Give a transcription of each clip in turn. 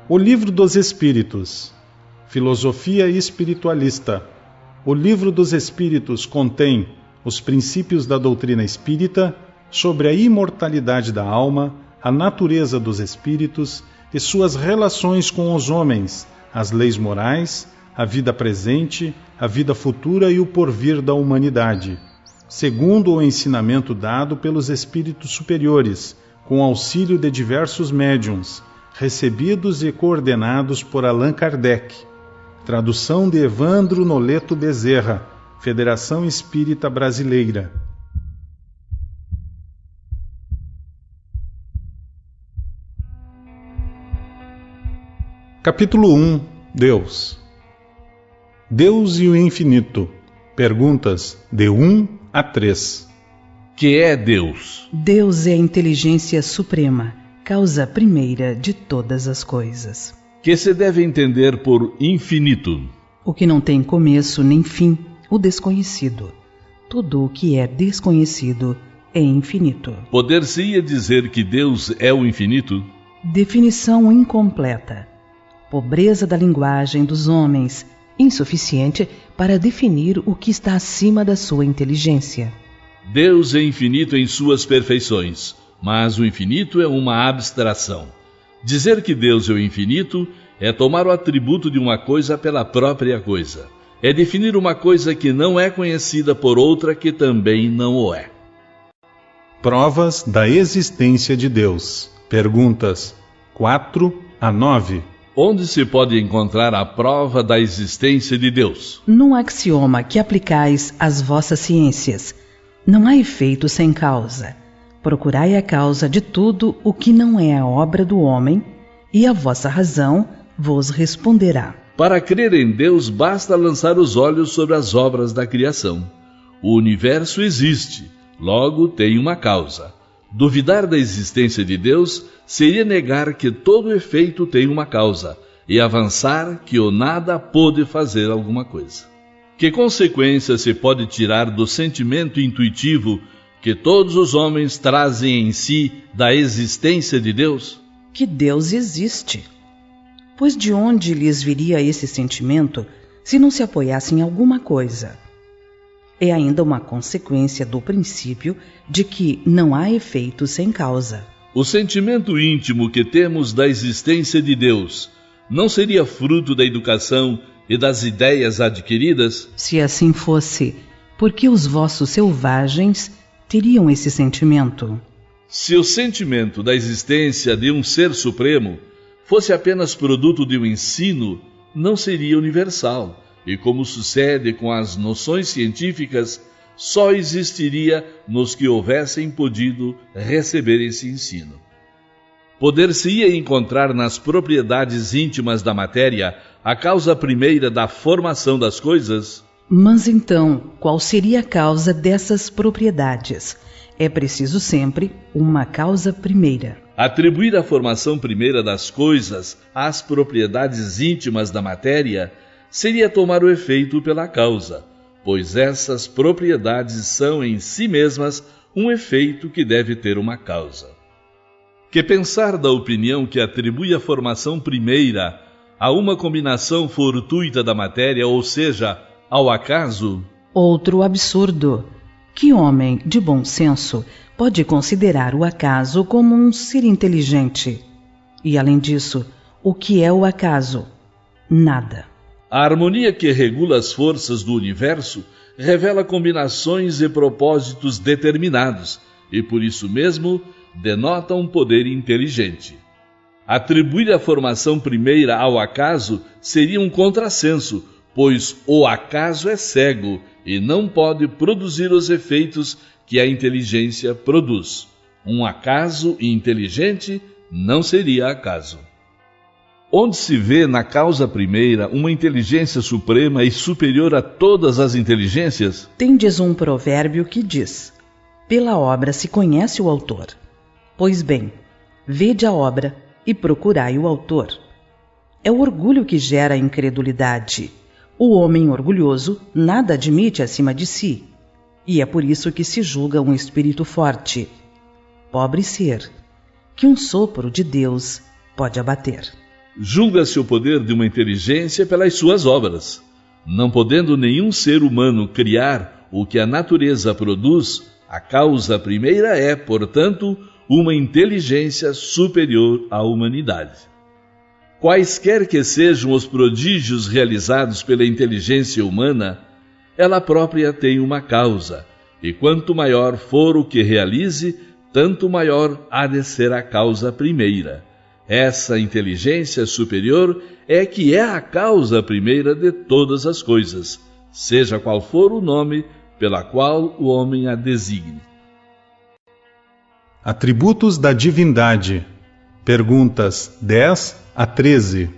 O Livro dos Espíritos. Filosofia espiritualista. O Livro dos Espíritos contém os princípios da doutrina espírita sobre a imortalidade da alma, a natureza dos espíritos e suas relações com os homens, as leis morais, a vida presente, a vida futura e o porvir da humanidade, segundo o ensinamento dado pelos espíritos superiores, com auxílio de diversos médiuns, recebidos e coordenados por Allan Kardec. Tradução de Evandro Noleto Bezerra, Federação Espírita Brasileira. Capítulo 1. Deus. Deus e o Infinito. Perguntas de 1 a 3. Que é Deus? Deus é a inteligência suprema, causa primeira de todas as coisas. Que se deve entender por infinito? O que não tem começo nem fim, o desconhecido. Tudo o que é desconhecido é infinito. Poder-se-ia dizer que Deus é o infinito? Definição incompleta. Pobreza da linguagem dos homens, insuficiente para definir o que está acima da sua inteligência. Deus é infinito em suas perfeições, mas o infinito é uma abstração. Dizer que Deus é o infinito é tomar o atributo de uma coisa pela própria coisa. É definir uma coisa que não é conhecida por outra que também não o é. Provas da existência de Deus. Perguntas 4 a 9. Onde se pode encontrar a prova da existência de Deus? Num axioma que aplicais às vossas ciências. Não há efeito sem causa. Procurai a causa de tudo o que não é a obra do homem, e a vossa razão vos responderá. Para crer em Deus, basta lançar os olhos sobre as obras da criação. O universo existe, logo tem uma causa. Duvidar da existência de Deus seria negar que todo efeito tem uma causa, e avançar que o nada pode fazer alguma coisa. Que consequência se pode tirar do sentimento intuitivo que todos os homens trazem em si da existência de Deus? Que Deus existe. Pois de onde lhes viria esse sentimento se não se apoiasse em alguma coisa? É ainda uma consequência do princípio de que não há efeito sem causa. O sentimento íntimo que temos da existência de Deus não seria fruto da educação e das ideias adquiridas? Se assim fosse, por que os vossos selvagens teriam esse sentimento? Se o sentimento da existência de um ser supremo fosse apenas produto de um ensino, não seria universal, e como sucede com as noções científicas, só existiria nos que houvessem podido receber esse ensino. Poder-se-ia encontrar nas propriedades íntimas da matéria a causa primeira da formação das coisas? Mas então, qual seria a causa dessas propriedades? É preciso sempre uma causa primeira. Atribuir a formação primeira das coisas às propriedades íntimas da matéria seria tomar o efeito pela causa, pois essas propriedades são em si mesmas um efeito que deve ter uma causa. Que pensar da opinião que atribui a formação primeira a uma combinação fortuita da matéria, ou seja, ao acaso? Outro absurdo. Que homem de bom senso pode considerar o acaso como um ser inteligente? E além disso, o que é o acaso? Nada. A harmonia que regula as forças do universo revela combinações e propósitos determinados, e por isso mesmo denota um poder inteligente. Atribuir a formação primeira ao acaso seria um contrassenso, pois o acaso é cego e não pode produzir os efeitos que a inteligência produz. Um acaso inteligente não seria acaso. Onde se vê na causa primeira uma inteligência suprema e superior a todas as inteligências? Tendes um provérbio que diz: pela obra se conhece o autor. Pois bem, vede a obra e procurai o autor. É o orgulho que gera a incredulidade. O homem orgulhoso nada admite acima de si, e é por isso que se julga um espírito forte. Pobre ser, que um sopro de Deus pode abater. Julga-se o poder de uma inteligência pelas suas obras. Não podendo nenhum ser humano criar o que a natureza produz, a causa primeira é, portanto, uma inteligência superior à humanidade. Quaisquer que sejam os prodígios realizados pela inteligência humana, ela própria tem uma causa, e quanto maior for o que realize, tanto maior há de ser a causa primeira. Essa inteligência superior é que é a causa primeira de todas as coisas, seja qual for o nome pela qual o homem a designe. Atributos da divindade. Perguntas 10 a 13.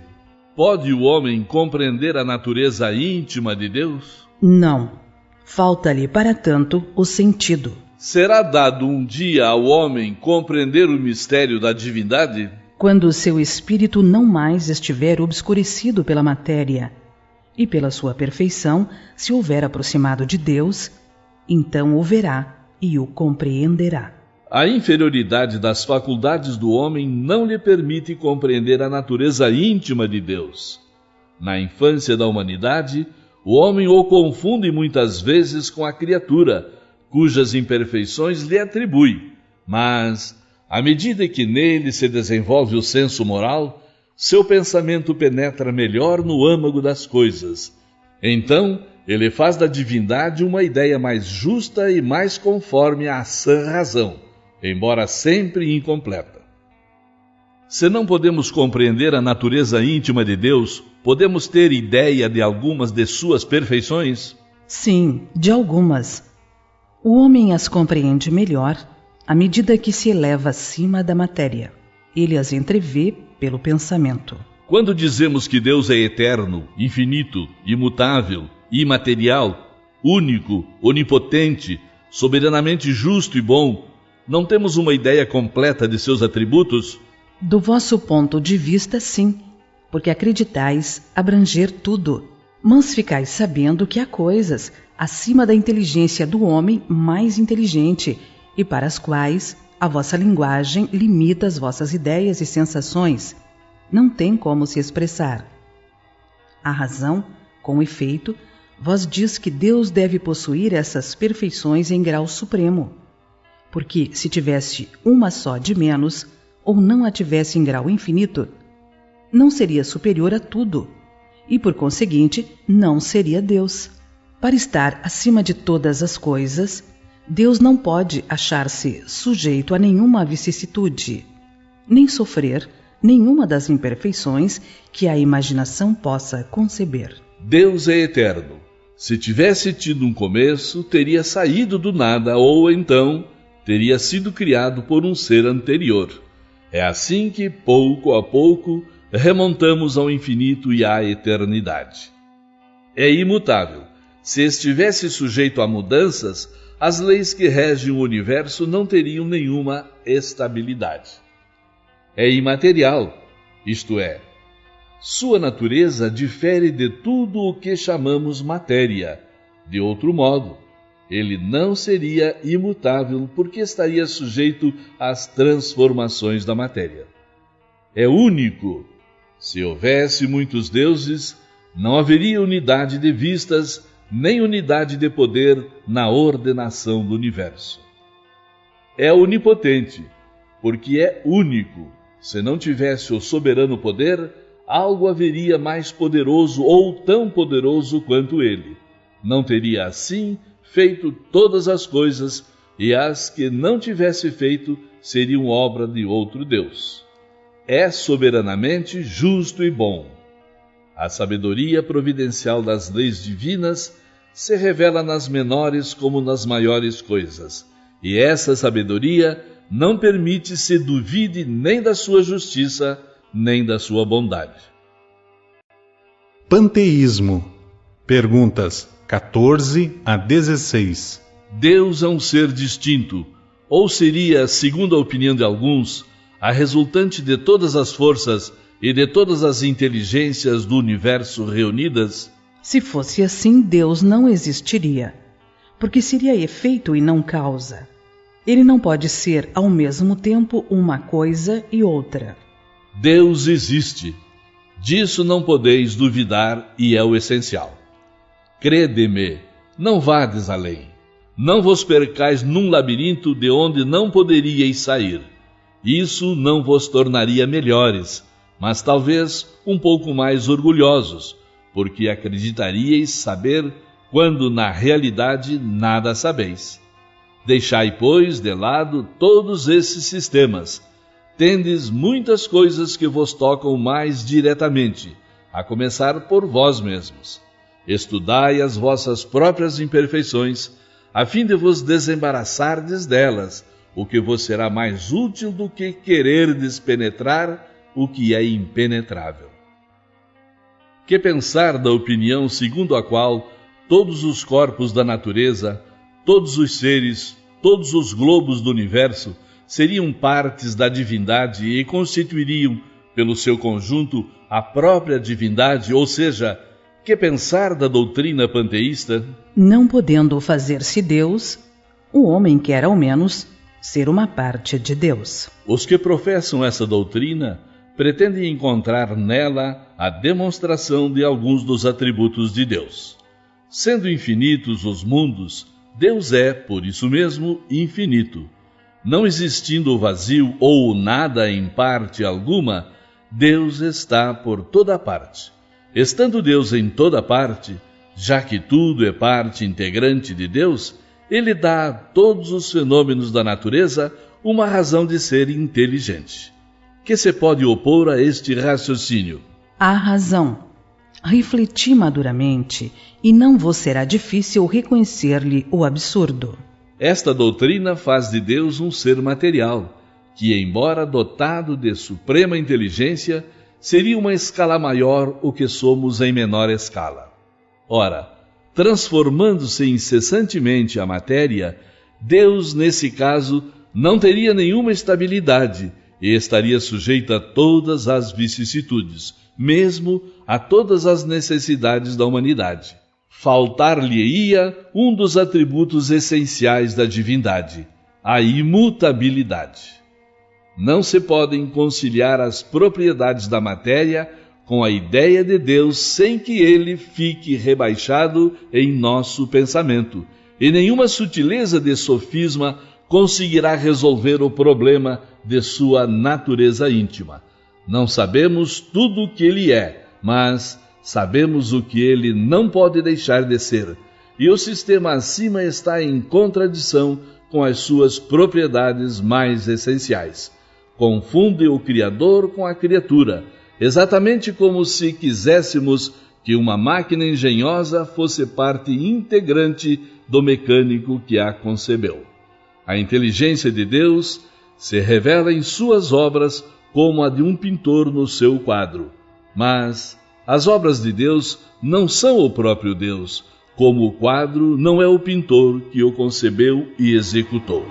Pode o homem compreender a natureza íntima de Deus? Não. Falta-lhe, para tanto, o sentido. Será dado um dia ao homem compreender o mistério da divindade? Quando o seu espírito não mais estiver obscurecido pela matéria e pela sua perfeição se houver aproximado de Deus, então o verá e o compreenderá. A inferioridade das faculdades do homem não lhe permite compreender a natureza íntima de Deus. Na infância da humanidade, o homem o confunde muitas vezes com a criatura, cujas imperfeições lhe atribui, mas, à medida que nele se desenvolve o senso moral, seu pensamento penetra melhor no âmago das coisas. Então, ele faz da divindade uma ideia mais justa e mais conforme à sã razão, embora sempre incompleta. Se não podemos compreender a natureza íntima de Deus, podemos ter ideia de algumas de suas perfeições? Sim, de algumas. O homem as compreende melhor à medida que se eleva acima da matéria. Ele as entrevê pelo pensamento. Quando dizemos que Deus é eterno, infinito, imutável, imaterial, único, onipotente, soberanamente justo e bom, não temos uma ideia completa de seus atributos? Do vosso ponto de vista, sim, porque acreditais abranger tudo. Mas ficais sabendo que há coisas acima da inteligência do homem mais inteligente, e para as quais a vossa linguagem limita as vossas ideias e sensações. Não tem como se expressar. A razão, com efeito, vos diz que Deus deve possuir essas perfeições em grau supremo, porque se tivesse uma só de menos, ou não a tivesse em grau infinito, não seria superior a tudo, e por conseguinte não seria Deus. Para estar acima de todas as coisas, Deus não pode achar-se sujeito a nenhuma vicissitude, nem sofrer nenhuma das imperfeições que a imaginação possa conceber. Deus é eterno. Se tivesse tido um começo, teria saído do nada, ou então teria sido criado por um ser anterior. É assim que, pouco a pouco, remontamos ao infinito e à eternidade. É imutável. Se estivesse sujeito a mudanças, as leis que regem o universo não teriam nenhuma estabilidade. É imaterial, isto é, sua natureza difere de tudo o que chamamos matéria. De outro modo, ele não seria imutável porque estaria sujeito às transformações da matéria. É único. Se houvesse muitos deuses, não haveria unidade de vistas, nem unidade de poder na ordenação do universo. É onipotente, porque é único. Se não tivesse o soberano poder, algo haveria mais poderoso ou tão poderoso quanto ele. Não teria assim feito todas as coisas, e as que não tivesse feito seriam obra de outro Deus. É soberanamente justo e bom. A sabedoria providencial das leis divinas se revela nas menores como nas maiores coisas, e essa sabedoria não permite se duvide nem da sua justiça, nem da sua bondade. Panteísmo. Perguntas 14 a 16. Deus é um ser distinto, ou seria, segundo a opinião de alguns, a resultante de todas as forças e de todas as inteligências do universo reunidas? Se fosse assim, Deus não existiria, porque seria efeito e não causa. Ele não pode ser ao mesmo tempo uma coisa e outra. Deus existe. Disso não podeis duvidar e é o essencial. Crede-me, não vades além. Não vos percais num labirinto de onde não poderíeis sair. Isso não vos tornaria melhores, mas talvez um pouco mais orgulhosos, porque acreditaríeis saber quando na realidade nada sabeis. Deixai, pois, de lado todos esses sistemas. Tendes muitas coisas que vos tocam mais diretamente, a começar por vós mesmos. Estudai as vossas próprias imperfeições, a fim de vos desembaraçardes delas, o que vos será mais útil do que quererdes penetrar o que é impenetrável. Que pensar da opinião segundo a qual todos os corpos da natureza, todos os seres, todos os globos do universo seriam partes da divindade e constituiriam, pelo seu conjunto, a própria divindade, ou seja, que pensar da doutrina panteísta? Não podendo fazer-se Deus, o homem quer ao menos ser uma parte de Deus. Os que professam essa doutrina pretendem encontrar nela a demonstração de alguns dos atributos de Deus. Sendo infinitos os mundos, Deus é, por isso mesmo, infinito. Não existindo o vazio ou o nada em parte alguma, Deus está por toda parte. Estando Deus em toda parte, já que tudo é parte integrante de Deus, Ele dá a todos os fenômenos da natureza uma razão de ser inteligente. Que se pode opor a este raciocínio? A razão. Refleti maduramente e não vos será difícil reconhecer-lhe o absurdo. Esta doutrina faz de Deus um ser material, que, embora dotado de suprema inteligência, seria uma escala maior o que somos em menor escala. Ora, transformando-se incessantemente a matéria, Deus, nesse caso, não teria nenhuma estabilidade e estaria sujeito a todas as vicissitudes, mesmo a todas as necessidades da humanidade. Faltar-lhe-ia um dos atributos essenciais da divindade, a imutabilidade. Não se podem conciliar as propriedades da matéria com a ideia de Deus sem que ele fique rebaixado em nosso pensamento, e nenhuma sutileza de sofisma conseguirá resolver o problema de sua natureza íntima. Não sabemos tudo o que ele é, mas sabemos o que ele não pode deixar de ser, e o sistema acima está em contradição com as suas propriedades mais essenciais. Confunde o Criador com a criatura, exatamente como se quiséssemos que uma máquina engenhosa fosse parte integrante do mecânico que a concebeu. A inteligência de Deus se revela em suas obras como a de um pintor no seu quadro, mas as obras de Deus não são o próprio Deus, como o quadro não é o pintor que o concebeu e executou.